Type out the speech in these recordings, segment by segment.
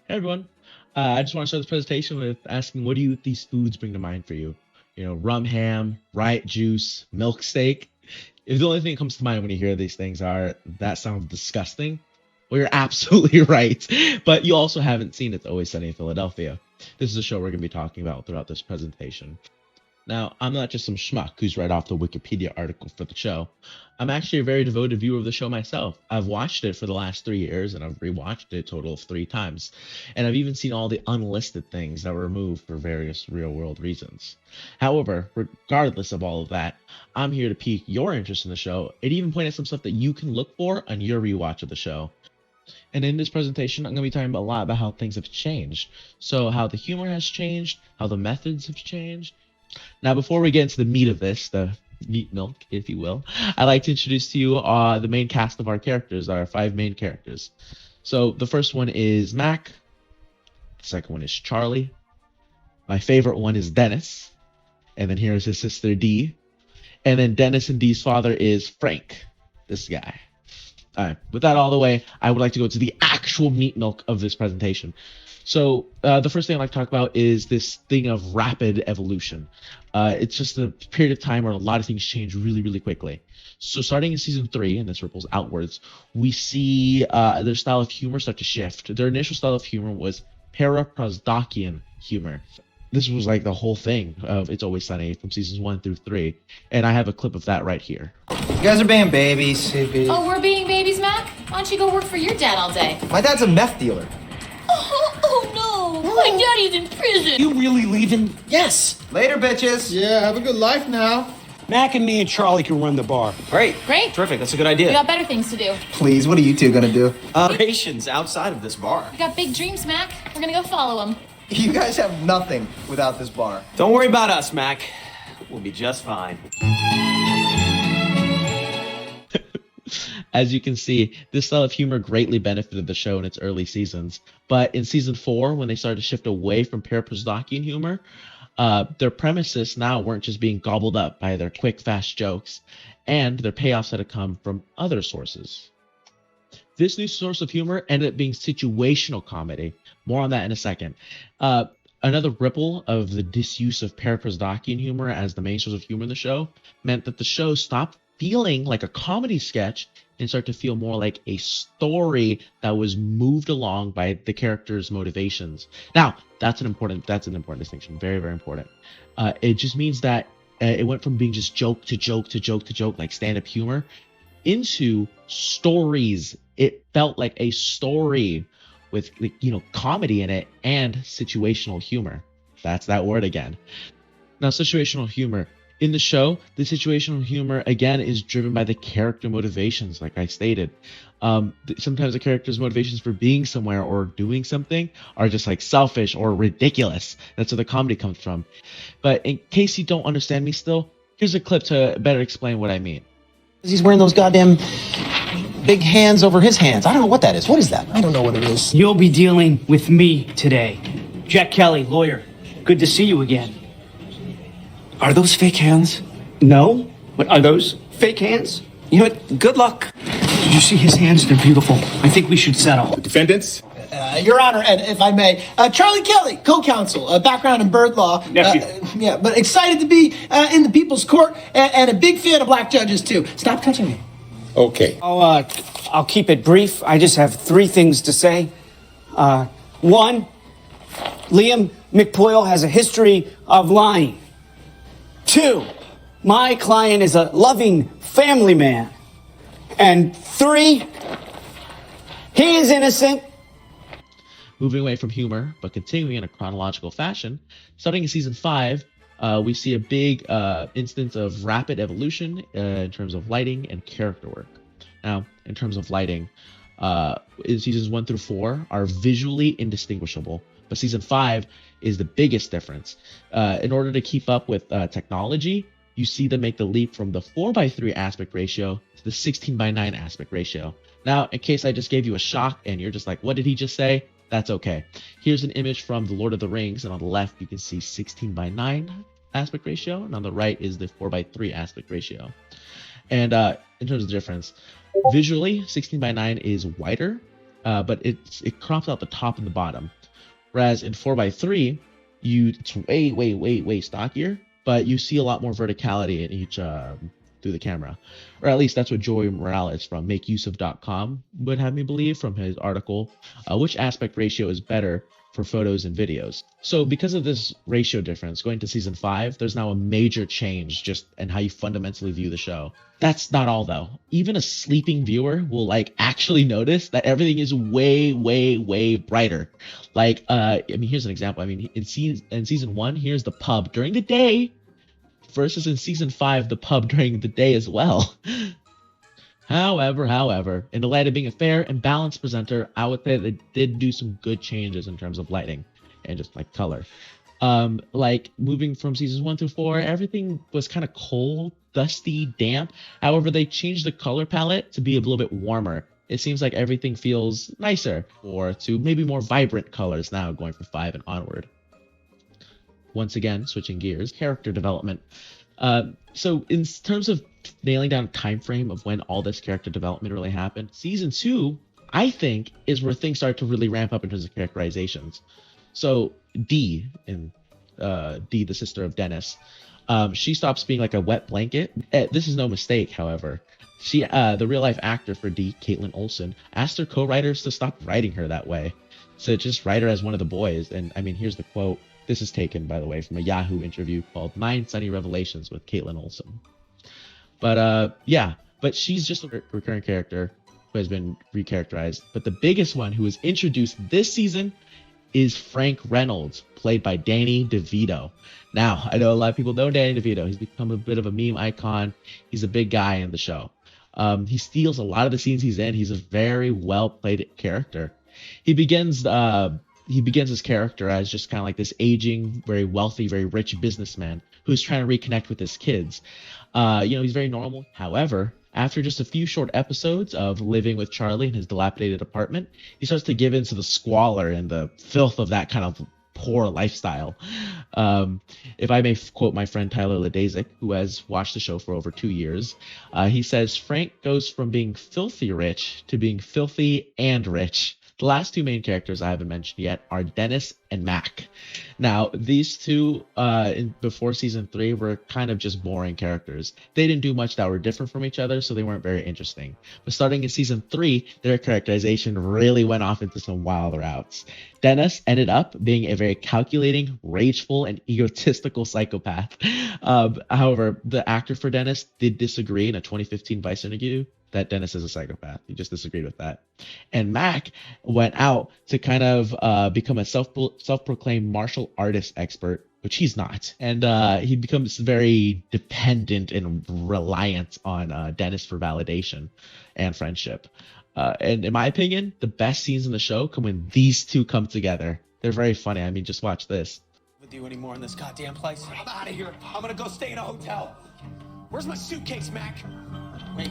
Hey everyone. I just want to start this presentation with asking, what do these foods bring to mind for you? You know, rum ham, riot juice, milk steak. If the only thing that comes to mind when you hear these things are, that sounds disgusting, well, you're absolutely right. But you also haven't seen It's Always Sunny in Philadelphia. This is a show we're going to be talking about throughout this presentation. Now, I'm not just some schmuck who's read off the Wikipedia article for the show. I'm actually a very devoted viewer of the show myself. I've watched it for the last 3 years, and I've rewatched it a total of 3 times. And I've even seen all the unlisted things that were removed for various real-world reasons. However, regardless of all of that, I'm here to pique your interest in the show and even point out some stuff that you can look for on your rewatch of the show. And in this presentation, I'm going to be talking a lot about how things have changed. So how the humor has changed, how the methods have changed. Now, before we get into the meat of this, the meat milk, if you will, I'd like to introduce to you the main cast of our characters, our 5 main characters. So the first one is Mac. The second one is Charlie. My favorite one is Dennis. And then here's his sister, Dee. And then Dennis and Dee's father is Frank, this guy. All right, with that all the way, I would like to go to the actual meat milk of this presentation. So the first thing I'd like to talk about is this thing of rapid evolution. It's just a period of time where a lot of things change really, really quickly. So starting in season 3, and this ripples outwards, we see their style of humor start to shift. Their initial style of humor was paraprosdokian humor. This was like the whole thing of It's Always Sunny from seasons 1 through 3. And I have a clip of that right here. You guys are being babies. Oh, we're being babies, Mac? Why don't you go work for your dad all day? My dad's a meth dealer. Oh no! My daddy's in prison! You really leaving? Yes. Later, bitches. Yeah, have a good life now. Mac and me and Charlie can run the bar. Great. Great. Terrific. That's a good We idea. got better things to do. Please, what are you two gonna do? Operations outside of this bar. We got big dreams, Mac. We're gonna go follow them. You guys have nothing without this bar. Don't worry about us, Mac. We'll be just fine. As you can see, this style of humor greatly benefited the show in its early seasons. But in season 4, when they started to shift away from paraprosdokian humor, their premises now weren't just being gobbled up by their quick, fast jokes, and their payoffs had to come from other sources. This new source of humor ended up being situational comedy. More on that in a second. Another ripple of the disuse of paraprosdokian humor as the main source of humor in the show meant that the show stopped feeling like a comedy sketch and started to feel more like a story that was moved along by the character's motivations. Now, that's an important distinction. Very, very important. It just means that it went from being just joke to joke to joke to joke, like stand-up humor, into stories. It felt like a story with, comedy in it and situational humor. That's that word again. Now, situational humor. In the show, the situational humor, again, is driven by the character motivations, like I stated. Sometimes the character's motivations for being somewhere or doing something are just like selfish or ridiculous. That's where the comedy comes from. But in case you don't understand me still, here's a clip to better explain what I mean. He's wearing those goddamn big hands over his hands. I don't know what that is. What is that? I don't know what it is. You'll be dealing with me today. Jack Kelly, lawyer. Good to see you again. Are those fake hands? No? But are those fake hands? You know what? Good luck. Did you see his hands? They're beautiful. I think we should settle. Defendants? Your Honor, and if I may, Charlie Kelly, co-counsel, background in bird law. Nephew. Yeah, but excited to be in the people's court and a big fan of black judges, too. Stop touching me. Okay. I'll keep it brief. I just have 3 things to say. One, Liam McPoyle has a history of lying. 2, my client is a loving family man. And 3, he is innocent. Moving away from humor, but continuing in a chronological fashion, starting in season 5, we see a big instance of rapid evolution in terms of lighting and character work. Now, in terms of lighting, in seasons 1 through 4 are visually indistinguishable, but season 5 is the biggest difference. In order to keep up with technology, you see them make the leap from the 4:3 aspect ratio to the 16:9 aspect ratio. Now, in case I just gave you a shock and you're just like, what did he just say? That's okay. Here's an image from The Lord of the Rings, and on the left you can see 16:9 aspect ratio, and on the right is the 4:3 aspect ratio. And in terms of the difference, visually 16:9 is wider, but it crops out the top and the bottom. Whereas in 4x3, it's way stockier, but you see a lot more verticality in each through the camera, or at least that's what Joey Morales from MakeUseOf.com would have me believe from his article. Which aspect ratio is better for photos and videos? So because of this ratio difference, going to season 5, there's now a major change just in how you fundamentally view the show. That's not all though. Even a sleeping viewer will like actually notice that everything is way brighter. Like I mean, here's an example. I mean, in season 1, here's the pub during the day versus in season 5, the pub during the day as well. However, in the light of being a fair and balanced presenter, I would say they did do some good changes in terms of lighting and just like color. Like moving from seasons 1 through 4, everything was kind of cold, dusty, damp. However, they changed the color palette to be a little bit warmer. It seems like everything feels nicer, or to maybe more vibrant colors now going from 5 and onward. Once again, switching gears, character development. So in terms of nailing down a time frame of when all this character development really happened, season 2, I think, is where things start to really ramp up in terms of characterizations. So Dee, the sister of Dennis, she stops being like a wet blanket. This is no mistake, however. She, the real life actor for Dee, Caitlin Olsen, asked her co-writers to stop writing her that way, to just write her as one of the boys. And I mean, here's the quote. This is taken, by the way, from a Yahoo interview called 9 Sunny Revelations with Caitlin Olsen. But yeah, but she's just a recurring character who has been recharacterized. But the biggest one who was introduced this season is Frank Reynolds, played by Danny DeVito. Now, I know a lot of people know Danny DeVito. He's become a bit of a meme icon. He's a big guy in the show. He steals a lot of the scenes he's in. He's a very well-played character. He begins his character as just kind of like this aging, very wealthy, very rich businessman who's trying to reconnect with his kids. He's very normal. However, after just a few short episodes of living with Charlie in his dilapidated apartment, he starts to give in to the squalor and the filth of that kind of poor lifestyle. If I may quote my friend Tyler Ledazik, who has watched the show for over 2 years, he says, Frank goes from being filthy rich to being filthy and rich. The last 2 main characters I haven't mentioned yet are Dennis and Mac. Now, these two, before season 3, were kind of just boring characters. They didn't do much that were different from each other, so they weren't very interesting. But starting in season 3, their characterization really went off into some wild routes. Dennis ended up being a very calculating, rageful, and egotistical psychopath. However, the actor for Dennis did disagree in a 2015 Vice interview that Dennis is a psychopath. He just disagreed with that. And Mac went out to kind of become a self-proclaimed martial artist expert, which he's not. And he becomes very dependent and reliant on Dennis for validation and friendship. And in my opinion, the best scenes in the show come when these two come together. They're very funny. I mean, just watch this. With you anymore in this goddamn place? I'm out of here. I'm gonna go stay in a hotel. Where's my suitcase, Mac? Wait,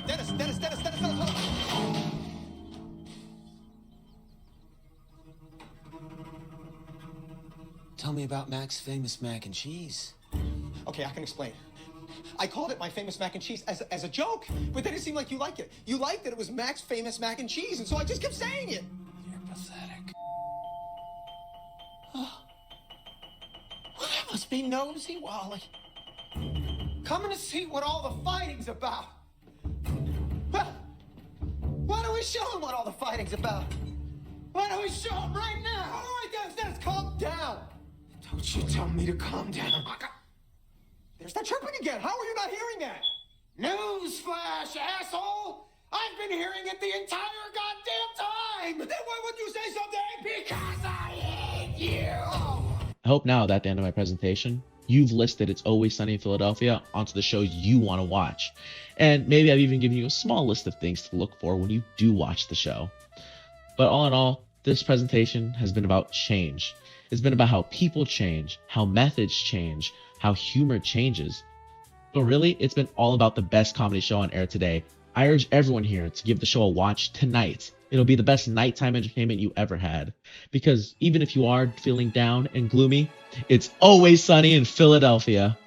Dennis, hold on. Tell me about Mac's famous mac and cheese. Okay, I can explain. I called it my famous mac and cheese as a joke, but then it seemed like you liked it. You liked that it was Mac's famous mac and cheese, and so I just kept saying it. You're pathetic. Well, that must be nosy, Wally. Coming to see what all the fighting's about. Well, why don't we show him what all the fighting's about? Why don't we show him right now? All right, Dennis, calm down. Don't you tell me to calm down. There's that chirping again. How are you not hearing that? Newsflash, asshole! I've been hearing it the entire goddamn time! Then why wouldn't you say something? Because I hate you! I hope now that at the end of my presentation, you've listed It's Always Sunny in Philadelphia onto the shows you want to watch. And maybe I've even given you a small list of things to look for when you do watch the show. But all in all, this presentation has been about change. It's been about how people change, how methods change, how humor changes. But really, it's been all about the best comedy show on air today. I urge everyone here to give the show a watch tonight. It'll be the best nighttime entertainment you ever had. Because even if you are feeling down and gloomy, it's always sunny in Philadelphia.